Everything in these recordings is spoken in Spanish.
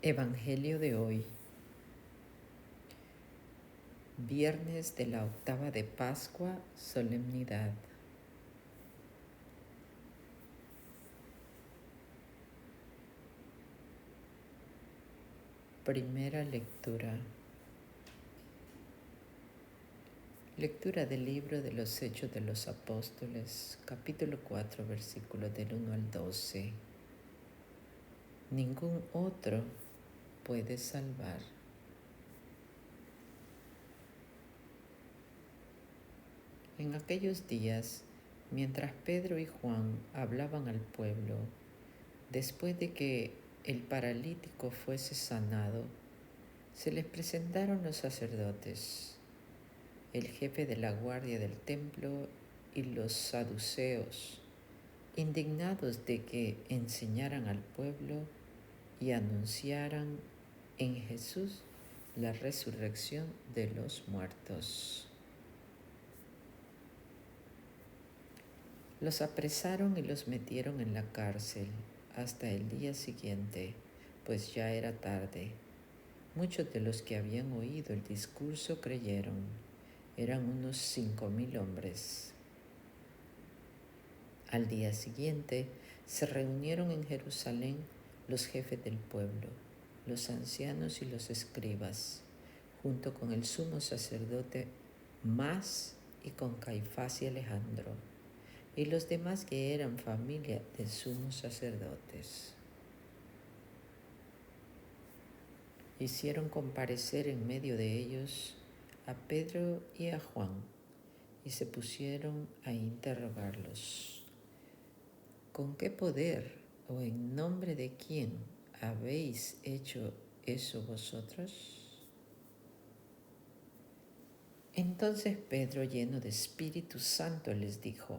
Evangelio de hoy, viernes de la octava de Pascua, solemnidad. Primera lectura. Lectura del libro de los Hechos de los Apóstoles, capítulo 4, versículos del 1 al 12. Ningún otro puede salvar. En aquellos días, mientras Pedro y Juan hablaban al pueblo, después de que el paralítico fuese sanado, se les presentaron los sacerdotes, el jefe de la guardia del templo y los saduceos, indignados de que enseñaran al pueblo y anunciaran en Jesús la resurrección de los muertos. Los apresaron y los metieron en la cárcel hasta el día siguiente, pues ya era tarde. Muchos de los que habían oído el discurso creyeron. Eran unos 5,000 hombres. Al día siguiente se reunieron en Jerusalén los jefes del pueblo, los ancianos y los escribas, junto con el sumo sacerdote Mas y con Caifás y Alejandro, y los demás que eran familia de sumos sacerdotes. Hicieron comparecer en medio de ellos a Pedro y a Juan y se pusieron a interrogarlos. ¿Con qué poder o en nombre de quién habéis hecho eso vosotros? Entonces Pedro, lleno de Espíritu Santo, les dijo: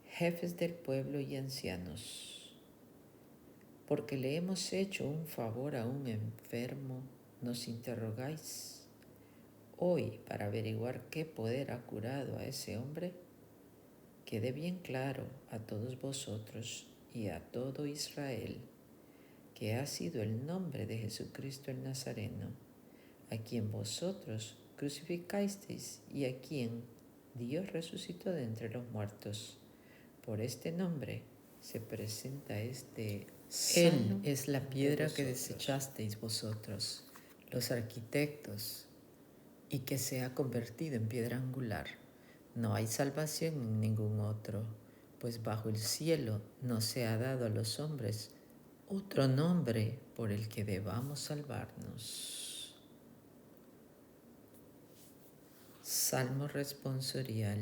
jefes del pueblo y ancianos, porque le hemos hecho un favor a un enfermo, nos interrogáis hoy para averiguar qué poder ha curado a ese hombre. Quede bien claro a todos vosotros y a todo Israel que ha sido el nombre de Jesucristo el Nazareno, a quien vosotros crucificasteis y a quien Dios resucitó de entre los muertos. Por este nombre se presenta este Él es la piedra que desechasteis vosotros, los arquitectos, y que se ha convertido en piedra angular. No hay salvación en ningún otro, pues bajo el cielo no se ha dado a los hombres otro nombre por el que debamos salvarnos. Salmo responsorial.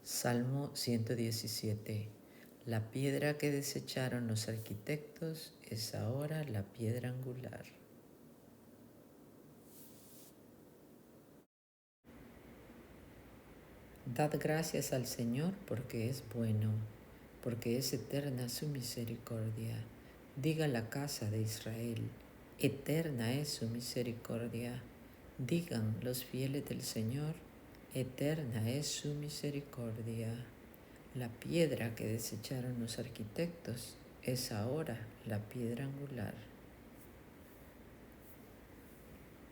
Salmo 117. La piedra que desecharon los arquitectos es ahora la piedra angular. Dad gracias al Señor porque es bueno, porque es eterna su misericordia. Diga la casa de Israel, eterna es su misericordia. Digan los fieles del Señor, eterna es su misericordia. La piedra que desecharon los arquitectos es ahora la piedra angular.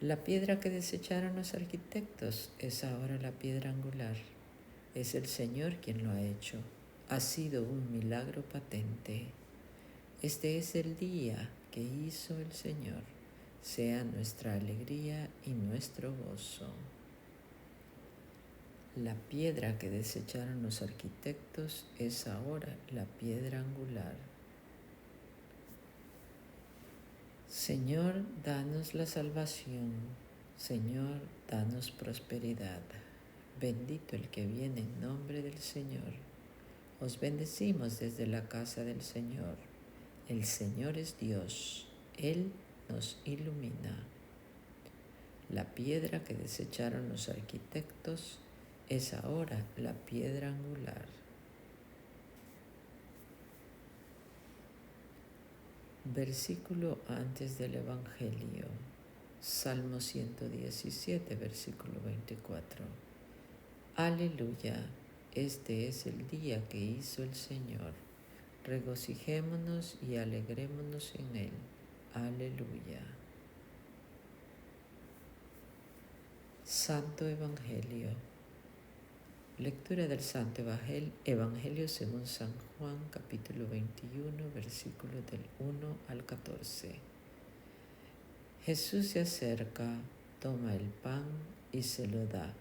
La piedra que desecharon los arquitectos es ahora la piedra angular. Es el Señor quien lo ha hecho. Ha sido un milagro patente. Este es el día que hizo el Señor. Sea nuestra alegría y nuestro gozo. La piedra que desecharon los arquitectos es ahora la piedra angular. Señor, danos la salvación. Señor, danos prosperidad. Bendito el que viene en nombre del Señor. Os bendecimos desde la casa del Señor. El Señor es Dios. Él nos ilumina. La piedra que desecharon los arquitectos es ahora la piedra angular. Versículo antes del Evangelio. Salmo 117, versículo 24. Aleluya, este es el día que hizo el Señor. regocijémonos y alegrémonos en él. Aleluya. Santo Evangelio. Lectura del Santo Evangelio según San Juan, capítulo 21, versículos del 1 al 14. Jesús se acerca, toma el pan y se lo da,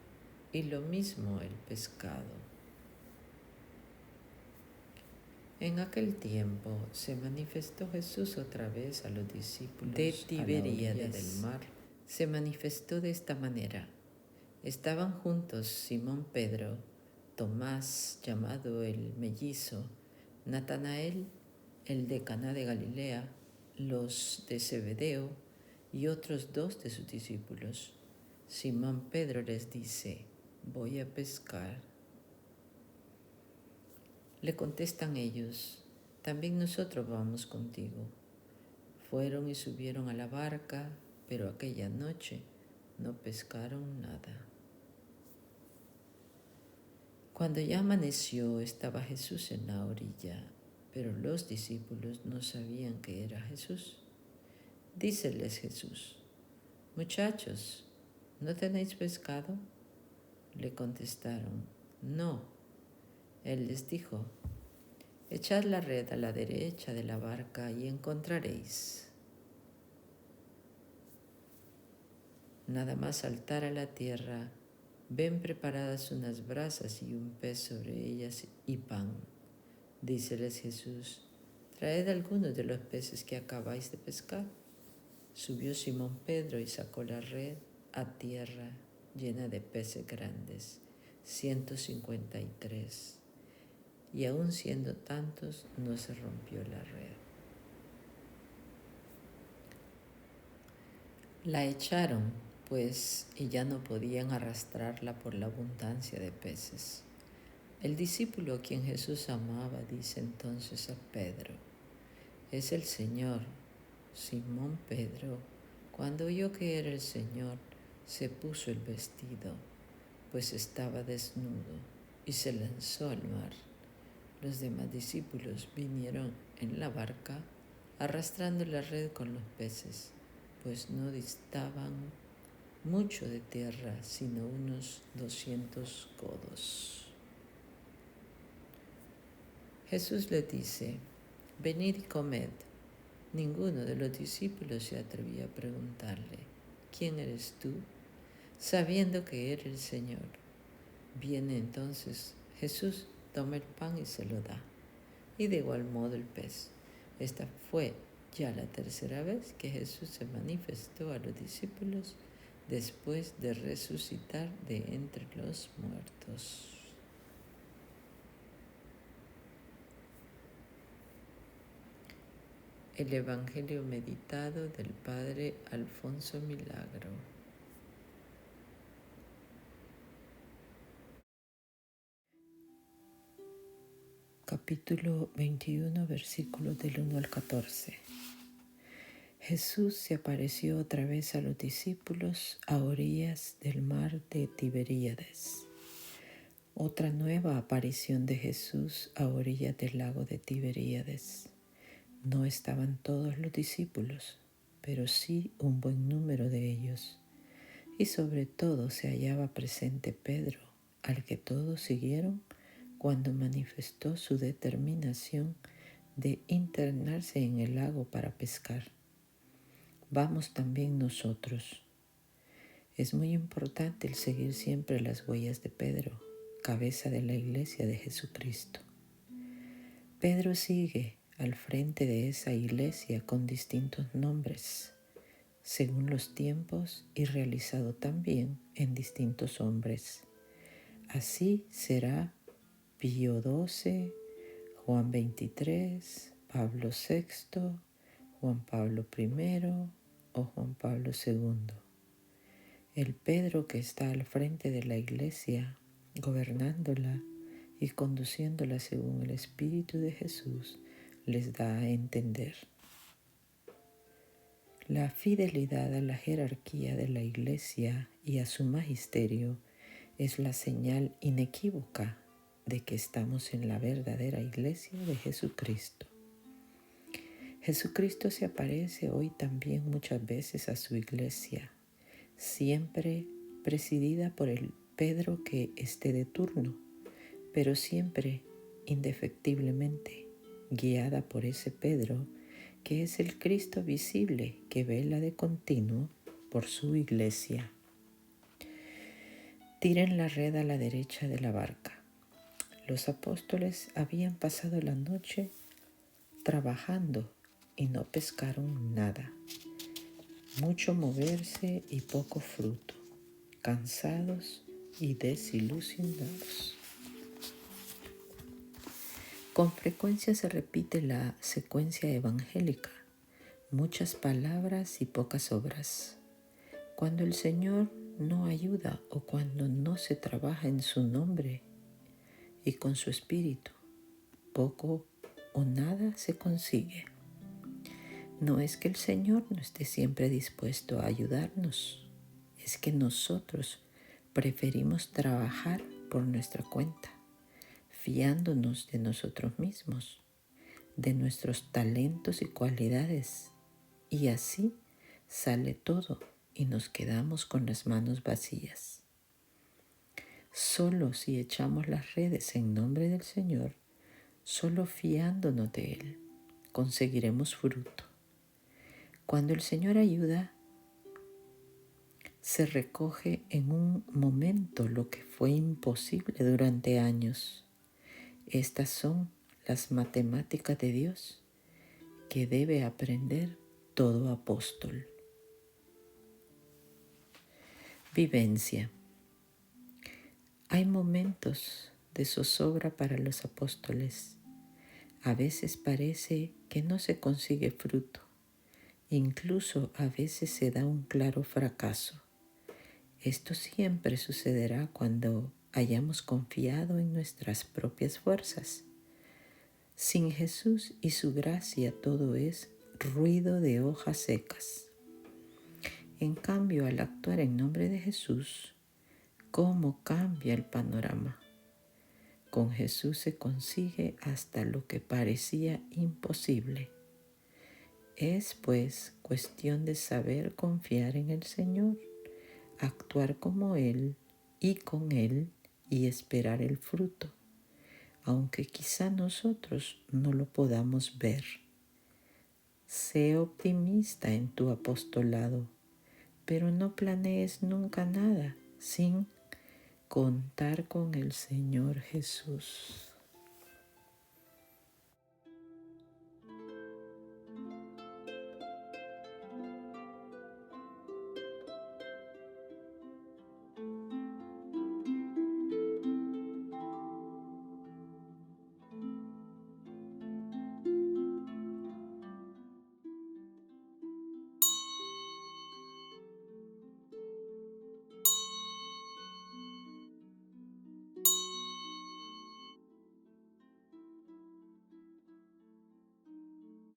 y lo mismo el pescado. En aquel tiempo se manifestó Jesús otra vez a los discípulos de Tiberíades del mar. Se manifestó de esta manera. Estaban juntos Simón Pedro, Tomás llamado el mellizo, Natanael, el de Caná de Galilea, los de Zebedeo y otros 2 de sus discípulos. Simón Pedro les dice: voy a pescar. Le contestan ellos: también nosotros vamos contigo. Fueron y subieron a la barca, pero aquella noche no pescaron nada. Cuando ya amaneció, estaba Jesús en la orilla, pero los discípulos no sabían que era Jesús. Díceles Jesús: muchachos, ¿no tenéis pescado? Le contestaron: no. Él les dijo: echad la red a la derecha de la barca y encontraréis. Nada más saltar a la tierra, ven preparadas unas brasas y un pez sobre ellas y pan. Díceles Jesús: traed algunos de los peces que acabáis de pescar. Subió Simón Pedro y sacó la red a tierra llena de peces grandes, 153. Y aun siendo tantos, no se rompió la red. La echaron, pues, y ya no podían arrastrarla por la abundancia de peces. El discípulo a quien Jesús amaba dice entonces a Pedro: es el Señor. Simón Pedro, cuando oyó que era el Señor, se puso el vestido, pues estaba desnudo, y se lanzó al mar. Los demás discípulos vinieron en la barca arrastrando la red con los peces, pues no distaban mucho de tierra, sino unos 200 codos. Jesús les dice: venid y comed. Ninguno de los discípulos se atrevía a preguntarle: ¿quién eres tú?, sabiendo que era el Señor. Viene entonces Jesús, toma el pan y se lo da, y de igual modo el pez. Esta fue ya la tercera vez que Jesús se manifestó a los discípulos después de resucitar de entre los muertos. El Evangelio meditado del Padre Alfonso Milagro. Capítulo 21, versículos del 1 al 14. Jesús se apareció otra vez a los discípulos a orillas del mar de Tiberíades. Otra nueva aparición de Jesús a orillas del lago de Tiberíades. No estaban todos los discípulos, pero sí un buen número de ellos. Y sobre todo se hallaba presente Pedro, al que todos siguieron cuando manifestó su determinación de internarse en el lago para pescar. Vamos también nosotros. Es muy importante el seguir siempre las huellas de Pedro, cabeza de la Iglesia de Jesucristo. Pedro sigue al frente de esa iglesia con distintos nombres, según los tiempos y realizado también en distintos hombres. Así será Pío XII, Juan XXIII, Pablo VI, Juan Pablo I o Juan Pablo II. El Pedro que está al frente de la iglesia, gobernándola y conduciéndola según el Espíritu de Jesús, les da a entender. La fidelidad a la jerarquía de la Iglesia y a su magisterio es la señal inequívoca de que estamos en la verdadera iglesia de Jesucristo. Jesucristo se aparece hoy también muchas veces a su iglesia, siempre presidida por el Pedro que esté de turno, pero siempre indefectiblemente guiada por ese Pedro que es el Cristo visible que vela de continuo por su iglesia. Tiren la red a la derecha de la barca. Los apóstoles habían pasado la noche trabajando y no pescaron nada. Mucho moverse y poco fruto, cansados y desilusionados. Con frecuencia se repite la secuencia evangélica, muchas palabras y pocas obras. Cuando el Señor no ayuda o cuando no se trabaja en su nombre y con su espíritu, poco o nada se consigue. No es que el Señor no esté siempre dispuesto a ayudarnos, es que nosotros preferimos trabajar por nuestra cuenta, fiándonos de nosotros mismos, de nuestros talentos y cualidades, y así sale todo y nos quedamos con las manos vacías. Solo si echamos las redes en nombre del Señor, solo fiándonos de Él, conseguiremos fruto. Cuando el Señor ayuda, se recoge en un momento lo que fue imposible durante años. Estas son las matemáticas de Dios que debe aprender todo apóstol. Vivencia. Hay momentos de zozobra para los apóstoles. A veces parece que no se consigue fruto. Incluso a veces se da un claro fracaso. Esto siempre sucederá cuando hayamos confiado en nuestras propias fuerzas. Sin Jesús y su gracia todo es ruido de hojas secas. En cambio, al actuar en nombre de Jesús, ¿cómo cambia el panorama? Con Jesús se consigue hasta lo que parecía imposible. Es pues cuestión de saber confiar en el Señor, actuar como Él y con Él y esperar el fruto, aunque quizá nosotros no lo podamos ver. Sé optimista en tu apostolado, pero no planees nunca nada sin contar con el Señor Jesús.